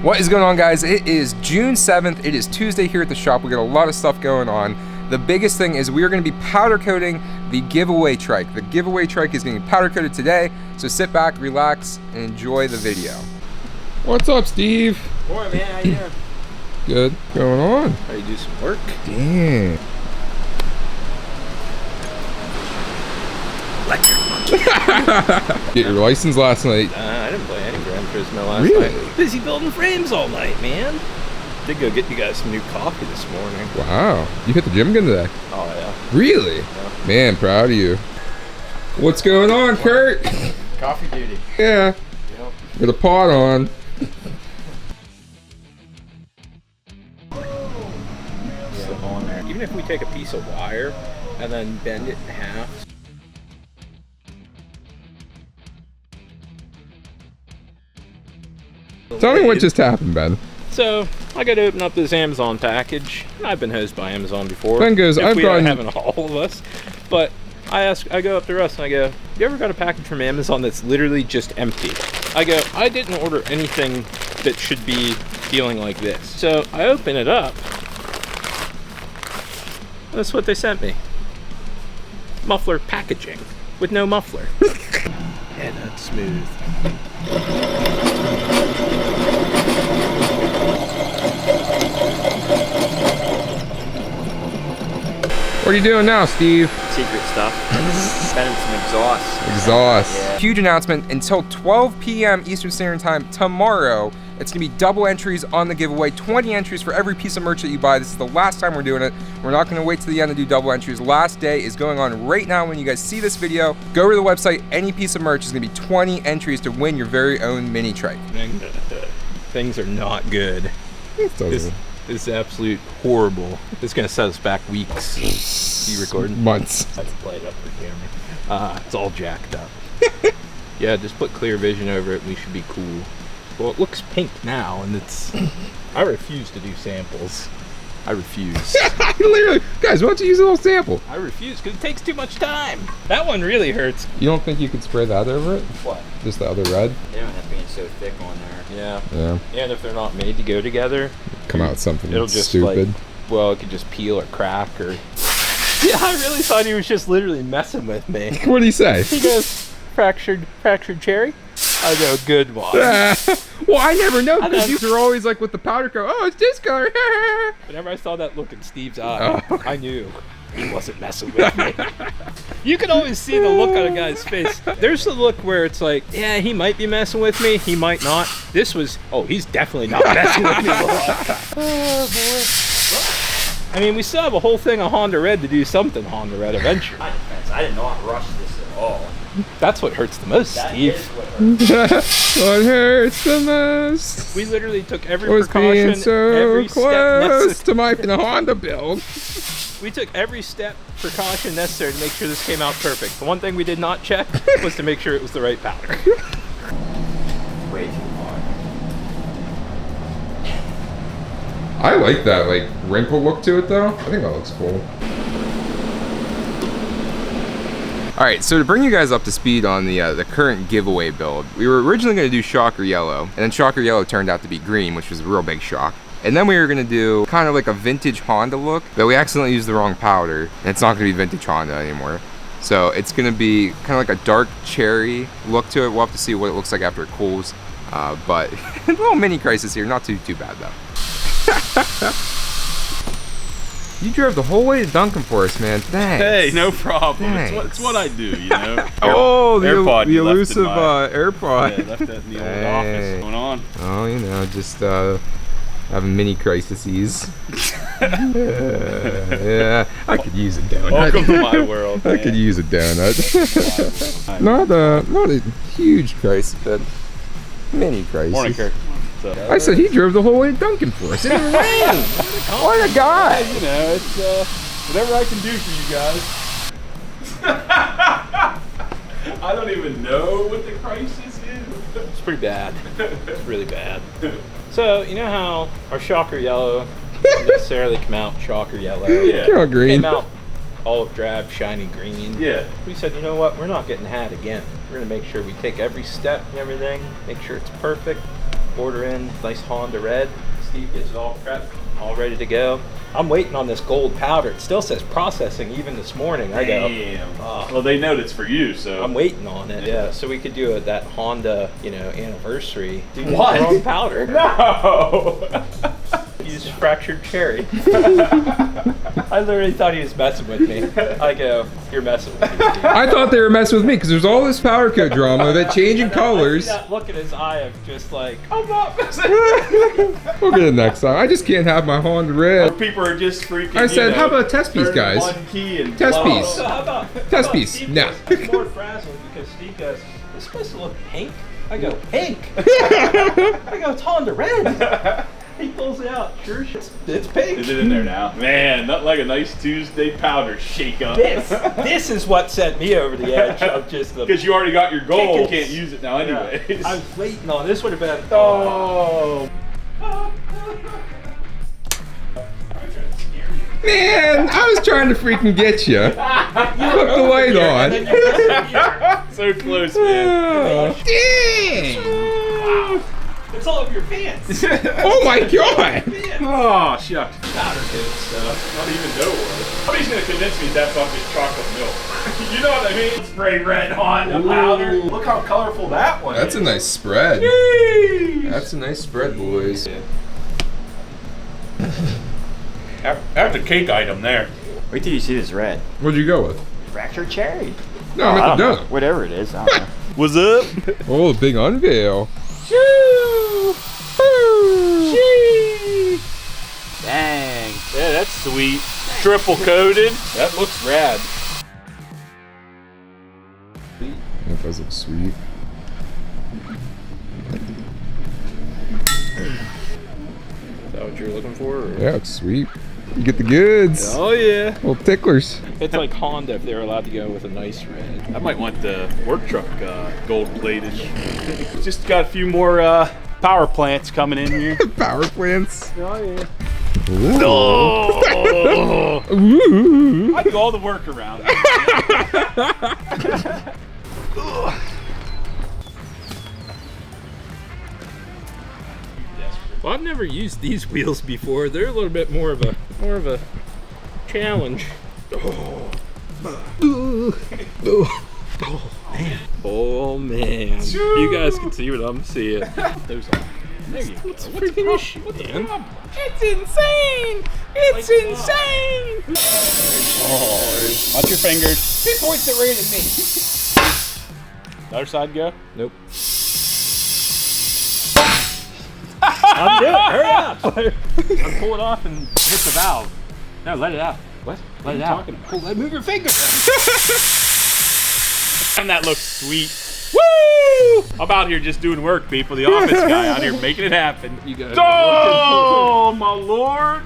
What is going on, guys? It is June 7th. It is Tuesday here at the shop. We got a lot of stuff going on. The biggest thing is we are going to be powder coating the giveaway trike. The giveaway trike is getting powder coated today, so sit back, relax, and enjoy the video. What's up, Steve? Boy, man, how you doing? Good. What's going on? How you do some work? Damn. Get your license last night. I didn't play any Gran Turismo last Really? night. Busy building frames all night, man. Did go get you guys some new coffee this morning. Wow. You hit the gym again today? Oh, yeah. Really? Yeah. Man, proud of you. What's going on, Kurt? Coffee duty. Yeah. Yep. With a pot on. Slip on there. Even if we take a piece of wire and then bend it in half. Tell me what just happened, Ben. So, I got to open up this Amazon package. I've been hosed by Amazon before. Ben goes, I've gotten... haven't all of us. But I go up to Russ and I go, you ever got a package from Amazon that's literally just empty? I go, I didn't order anything that should be feeling like this. So, I open it up. That's what they sent me. Muffler packaging with no muffler. Yeah, that's smooth. What are you doing now, Steve? Secret stuff. Spending some exhaust. Exhaust. Yeah. Huge announcement. Until 12 p.m. Eastern Standard Time tomorrow, it's going to be double entries on the giveaway. 20 entries for every piece of merch that you buy. This is the last time we're doing it. We're not going to wait till the end to do double entries. Last day is going on right now when you guys see this video. Go to the website. Any piece of merch is going to be 20 entries to win your very own mini trike. Things are not good. This is absolute horrible. It's gonna set us back weeks. You recording? Months. I can play it up for camera. It's all jacked up. Yeah, just put clear vision over it and we should be cool. Well, it looks pink now and it's... I refuse to do samples. I refuse. Literally, guys, why don't you use a little sample? I refuse because it takes too much time. That one really hurts. You don't think you could spray that over it? What? Just the other red? They don't have being so thick on there. Yeah. Yeah. And if they're not made to go together, Come out something it'll just stupid. like, well, it could just peel or crack or... Yeah, I really thought he was just literally messing with me. What did he say? He goes, fractured cherry? I go, good one. Well, I never know because you were always like with the powder coat. Oh, it's this color. Whenever I saw that look in Steve's eye, I knew he wasn't messing with me. You can always see the look on a guy's face. There's the look where it's like, yeah, he might be messing with me, he might not. This was, oh, he's definitely not messing with me. Oh, boy. I mean, we still have a whole thing of Honda Red to do something Honda Red eventually. My defense, I did not rush this at all. That's what hurts the most, That Steve. is what hurts. What hurts the most? We literally took every Was being precaution, so every step close necessary. to my Honda build. We took every precaution necessary to make sure this came out perfect. The one thing we did not check was to make sure it was the right powder. Way too hard. I like that like wrinkle look to it though. I think that looks cool. All right, so to bring you guys up to speed on the current giveaway build, we were originally going to do Shocker Yellow, and then Shocker Yellow turned out to be green, which was a real big shock. And then we were going to do kind of like a vintage Honda look, but we accidentally used the wrong powder, and it's not going to be vintage Honda anymore. So it's going to be kind of like a dark cherry look to it. We'll have to see what it looks like after it cools. But a little mini crisis here, not too bad though. You drove the whole way to Duncan for us, man. Thanks. Hey, no problem. Thanks. It's what I do, you know. Oh, the AirPod you left elusive in my- AirPod. Yeah, left that in the old Hey. office. What's going on? Oh, you know, just having mini crises. Yeah, I could use a donut. Welcome to my world. I could use a donut. not a huge crisis, but mini crisis. Morning, Kirk. I said he drove the whole way to Duncan for us in the rain. What a guy! You know, it's whatever I can do for you guys. I don't even know what the crisis is. It's pretty bad. It's really bad. So, you know how our Shocker Yellow didn't necessarily come out Shocker Yellow? Yeah. You're all green. Came out olive drab, shiny green. Yeah. We said, you know what? We're not getting hat again. We're going to make sure we take every step and everything, make sure it's perfect. order in nice Honda red. Steve gets it all prepped, all ready to go. I'm waiting on this gold powder. It still says processing even this morning. I go, Damn. Well, they know it's for you, so. I'm waiting on it. Yeah, so we could do that Honda, anniversary. Dude, What? Wrong powder. No! He's fractured cherry. I literally thought he was messing with me. I go, you're messing with me, Steve. I thought they were messing with me because there's all this powder coat drama that changing colors. I see that look in his eye of just like, I'm not messing. We'll get it next time. I just can't have my Honda red. People are just freaking. I said, how about test piece, turn guys? One key and Test blow. piece. so how about Test piece. Steve No. goes, I'm more frazzled because Steve goes, it's supposed to look pink. I go, pink? I go, it's Honda red. He pulls it out. Sure, it's pink. Is it in there now? Man, not like a nice Tuesday powder shake up. This is what sent me over the edge of just the. Because you already got your goal. You Tickets. can't use it now anyways. Yeah. I was waiting on this. Would have been. Oh. Man, I was trying to freaking get you. Put the light on. So close, man. Dang! It's all over your pants. Oh my god! Oh, shucks. Powder coat stuff. I don't even know what. Somebody's gonna convince me that's off this chocolate milk. You know what I mean? Spray red Honda powder. Look how colorful that one That's is. a nice spread. Jeez. That's a nice spread, boys. That's a cake item there. Wait till you see this red. What'd you go with? Fractured cherry. No, I'm I at the don't know. donut. Whatever it is. I don't know. What's up? Oh, the big unveil. Dang. Yeah, that's sweet. Triple coated. That looks rad. That does look sweet. Is that what you're looking for? Or? Yeah, it's sweet. You get the goods. Oh yeah. Little ticklers. It's like Honda if they're allowed to go with a nice red. I might want the work truck gold plated. Just got a few more power plants coming in here. Power plants. Oh yeah. Ooh. Oh. Ooh. I do all the work around. Well, I've never used these wheels before. They're a little bit more of a challenge. Oh man. You guys can see what I'm seeing. Those are. There you go. What's freaking issue, man? It's insane! It's insane! Watch your fingers. He points it right at me. Other side go. Nope. I'm doing it. Hurry up. I'm pull it off and hit the valve. No, let it out. What? Let it out. Talking. Pull that. Move your finger. And that looks sweet. Woo! I'm out here just doing work, people. The office guy out here making it happen. You got. Oh, my lord.